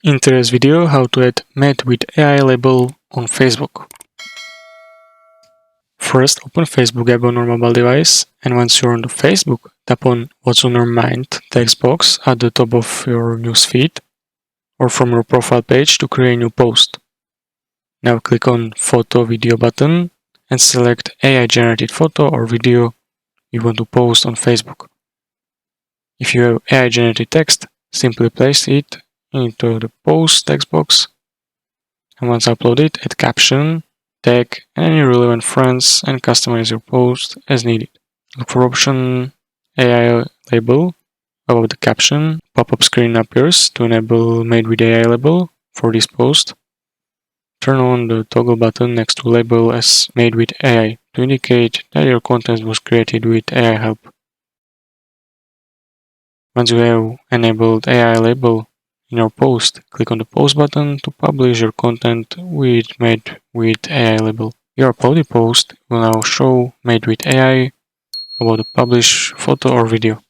In today's video, how to add Made with AI label on Facebook. First, open Facebook app on your mobile device, and once you're on the Facebook, tap on What's on Your Mind text box at the top of your newsfeed or from your profile page to create a new post. Now click on Photo Video button and select AI generated photo or video you want to post on Facebook. If you have AI generated text, simply place it into the post text box, and once uploaded, add caption, tag any relevant friends and customize your post as needed. Look for option AI label above the caption. Pop-up screen appears to enable Made with AI label for this post. Turn on the toggle button next to label as Made with AI to indicate that your content was created with AI help. Once you have enabled AI label in your post, click on the post button to publish your content with Made with AI label. Your uploaded post will now show Made with AI about the published photo or video.